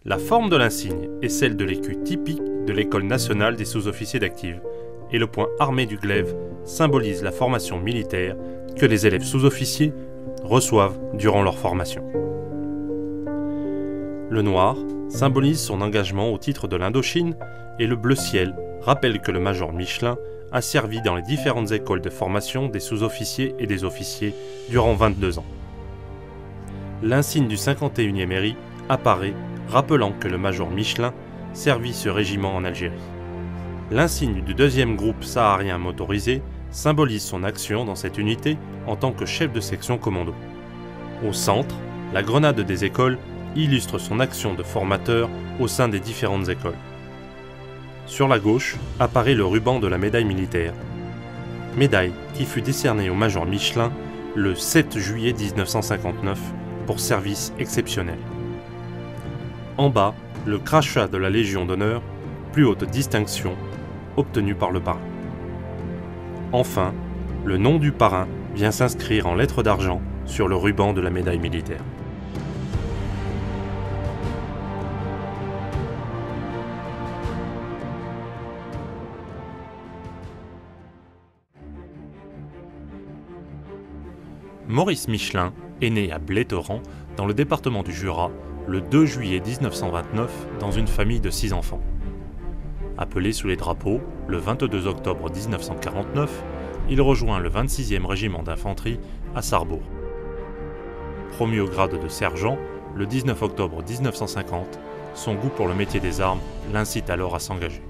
La forme de l'insigne est celle de l'écu typique de l'École nationale des sous-officiers d'active, et le point armé du glaive symbolise la formation militaire que les élèves sous-officiers reçoivent durant leur formation. Le noir symbolise son engagement au titre de l'Indochine et le bleu ciel rappelle que le major Michelin a servi dans les différentes écoles de formation des sous-officiers et des officiers durant 22 ans. L'insigne du 51e RI apparaît rappelant que le major Michelin servit ce régiment en Algérie. L'insigne du 2e groupe saharien motorisé symbolise son action dans cette unité en tant que chef de section commando. Au centre, la grenade des écoles illustre son action de formateur au sein des différentes écoles. Sur la gauche apparaît le ruban de la médaille militaire. Médaille qui fut décernée au major Michelin le 7 juillet 1959 pour service exceptionnel. En bas, le crachat de la Légion d'honneur, plus haute distinction obtenue par le parrain. Enfin, le nom du parrain vient s'inscrire en lettres d'argent sur le ruban de la médaille militaire. Maurice Michelin est né à Blétorant, dans le département du Jura, le 2 juillet 1929, dans une famille de 6 enfants. Appelé sous les drapeaux le 22 octobre 1949, il rejoint le 26e régiment d'infanterie à Sarrebourg. Promu au grade de sergent le 19 octobre 1950, son goût pour le métier des armes l'incite alors à s'engager.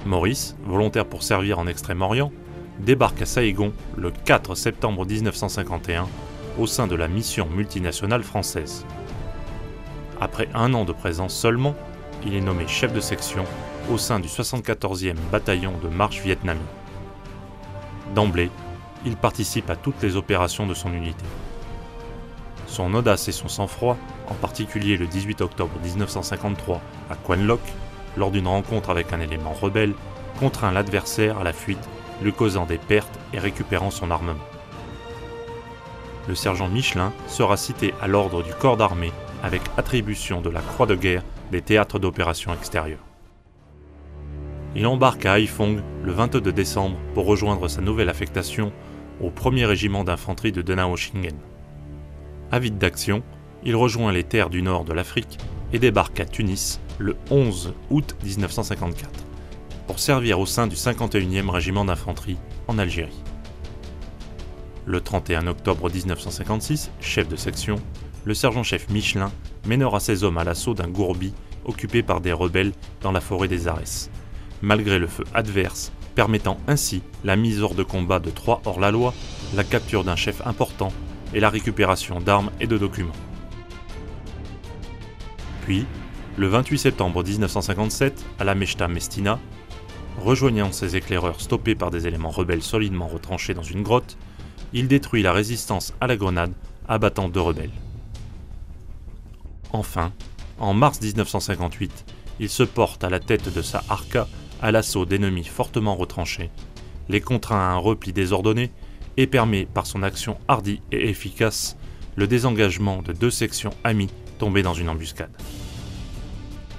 Maurice, volontaire pour servir en Extrême-Orient, débarque à Saïgon le 4 septembre 1951 au sein de la mission multinationale française. Après un an de présence seulement, il est nommé chef de section au sein du 74e bataillon de marche vietnamien. D'emblée, il participe à toutes les opérations de son unité. Son audace et son sang-froid, en particulier le 18 octobre 1953 à Quan Loc, lors d'une rencontre avec un élément rebelle, contraint l'adversaire à la fuite, lui causant des pertes et récupérant son armement. Le sergent Michelin sera cité à l'ordre du corps d'armée avec attribution de la croix de guerre des théâtres d'opérations extérieures. Il embarque à Haiphong le 22 décembre pour rejoindre sa nouvelle affectation au 1er régiment d'infanterie de Donaueschingen. Avide d'action, il rejoint les terres du nord de l'Afrique et débarque à Tunis le 11 août 1954 pour servir au sein du 51e régiment d'infanterie en Algérie. Le 31 octobre 1956, chef de section, le sergent-chef Michelin mènera ses hommes à l'assaut d'un gourbi occupé par des rebelles dans la forêt des Arès, malgré le feu adverse, permettant ainsi la mise hors de combat de 3 hors-la-loi, la capture d'un chef important et la récupération d'armes et de documents. Puis, le 28 septembre 1957, à la Mechta Mestina, rejoignant ses éclaireurs stoppés par des éléments rebelles solidement retranchés dans une grotte, il détruit la résistance à la grenade, abattant 2 rebelles. Enfin, en mars 1958, il se porte à la tête de sa Arka à l'assaut d'ennemis fortement retranchés, les contraint à un repli désordonné et permet, par son action hardie et efficace, le désengagement de 2 sections amies tombées dans une embuscade.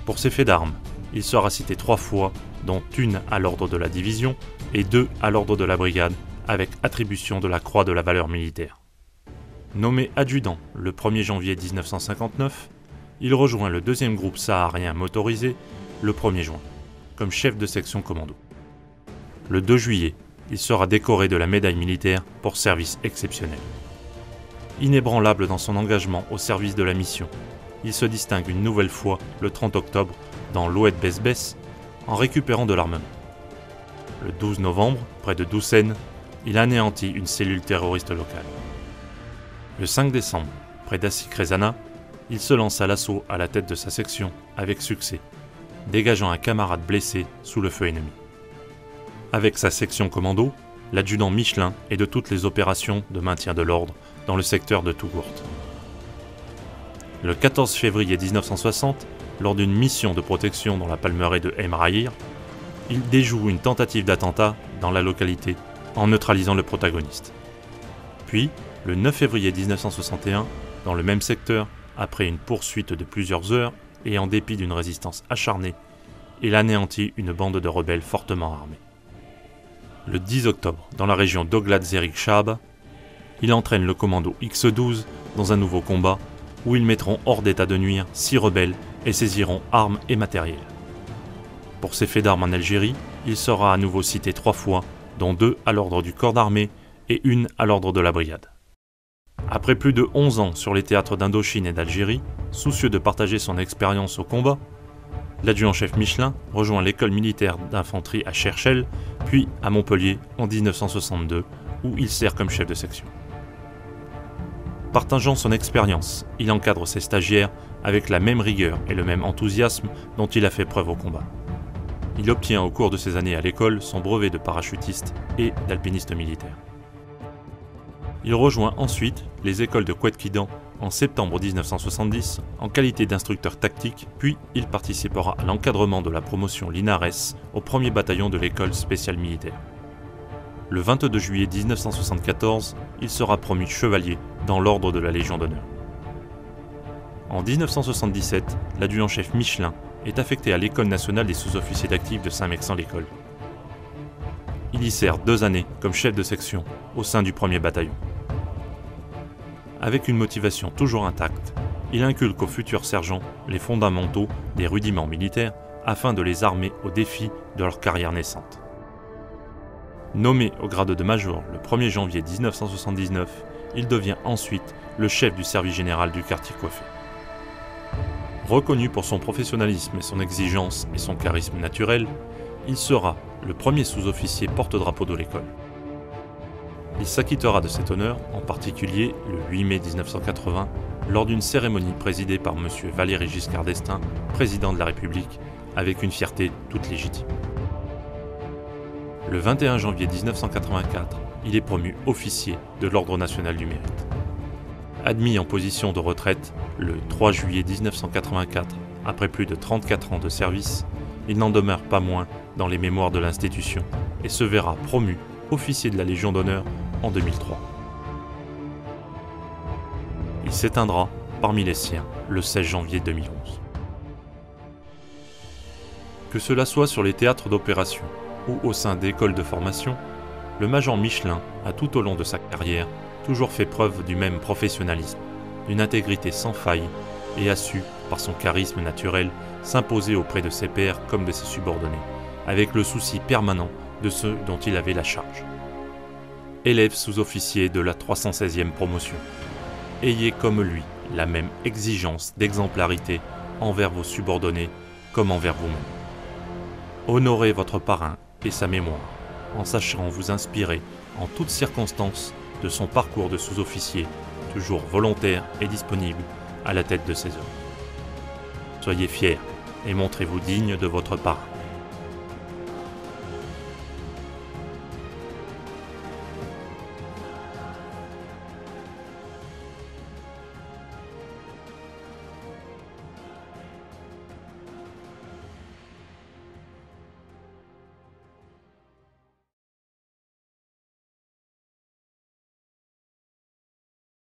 Pour ses faits d'armes, il sera cité 3 fois, dont une à l'ordre de la division et 2 à l'ordre de la brigade, avec attribution de la croix de la valeur militaire. Nommé adjudant le 1er janvier 1959, il rejoint le 2e groupe saharien motorisé le 1er juin, comme chef de section commando. Le 2 juillet, il sera décoré de la médaille militaire pour service exceptionnel. Inébranlable dans son engagement au service de la mission, il se distingue une nouvelle fois le 30 octobre dans l'Oued Besbès en récupérant de l'armement. Le 12 novembre, près de Doussen, il anéantit une cellule terroriste locale. Le 5 décembre, près d'Assi-Krezana, il se lance à l'assaut à la tête de sa section avec succès, dégageant un camarade blessé sous le feu ennemi. Avec sa section commando, l'adjudant Michelin est de toutes les opérations de maintien de l'ordre dans le secteur de Tougourt. Le 14 février 1960, lors d'une mission de protection dans la palmeraie de Emraïr, il déjoue une tentative d'attentat dans la localité en neutralisant le protagoniste. Puis, le 9 février 1961, dans le même secteur, après une poursuite de plusieurs heures, et en dépit d'une résistance acharnée, il anéantit une bande de rebelles fortement armés. Le 10 octobre, dans la région d'Oglad Zerik Shab, il entraîne le commando X-12 dans un nouveau combat où ils mettront hors d'état de nuire 6 rebelles et saisiront armes et matériel. Pour ses faits d'armes en Algérie, il sera à nouveau cité 3 fois, dont 2 à l'ordre du corps d'armée et 1 à l'ordre de la brigade. Après plus de 11 ans sur les théâtres d'Indochine et d'Algérie, soucieux de partager son expérience au combat, l'adjudant-chef Michelin rejoint l'école militaire d'infanterie à Cherchell, puis à Montpellier en 1962, où il sert comme chef de section. Partageant son expérience, il encadre ses stagiaires avec la même rigueur et le même enthousiasme dont il a fait preuve au combat. Il obtient au cours de ses années à l'école son brevet de parachutiste et d'alpiniste militaire. Il rejoint ensuite les écoles de Couët-Quidan en septembre 1970 en qualité d'instructeur tactique, puis il participera à l'encadrement de la promotion Linares au 1er bataillon de l'école spéciale militaire. Le 22 juillet 1974, il sera promu chevalier dans l'ordre de la Légion d'honneur. En 1977, l'adjudant-chef Michelin est affecté à l'École nationale des sous-officiers d'actifs de Saint-Mexan-l'École. Il y sert 2 années comme chef de section au sein du 1er bataillon. Avec une motivation toujours intacte, il inculque aux futurs sergents les fondamentaux des rudiments militaires afin de les armer aux défis de leur carrière naissante. Nommé au grade de major le 1er janvier 1979, il devient ensuite le chef du service général du quartier Coiffé. Reconnu pour son professionnalisme et son exigence et son charisme naturel, il sera le premier sous-officier porte-drapeau de l'école. Il s'acquittera de cet honneur, en particulier le 8 mai 1980, lors d'une cérémonie présidée par M. Valéry Giscard d'Estaing, président de la République, avec une fierté toute légitime. Le 21 janvier 1984, il est promu officier de l'Ordre national du mérite. Admis en position de retraite le 3 juillet 1984, après plus de 34 ans de service, il n'en demeure pas moins dans les mémoires de l'institution et se verra promu officier de la Légion d'honneur en 2003. Il s'éteindra parmi les siens le 16 janvier 2011. Que cela soit sur les théâtres d'opération ou au sein d'écoles de formation, le major Michelin a tout au long de sa carrière toujours fait preuve du même professionnalisme, d'une intégrité sans faille et a su, par son charisme naturel, s'imposer auprès de ses pairs comme de ses subordonnés, avec le souci permanent de ceux dont il avait la charge. Élève sous-officier de la 316e promotion, ayez comme lui la même exigence d'exemplarité envers vos subordonnés comme envers vous-même. Honorez votre parrain et sa mémoire, en sachant vous inspirer en toutes circonstances de son parcours de sous-officier, toujours volontaire et disponible à la tête de ses hommes. Soyez fiers et montrez-vous digne de votre parrain.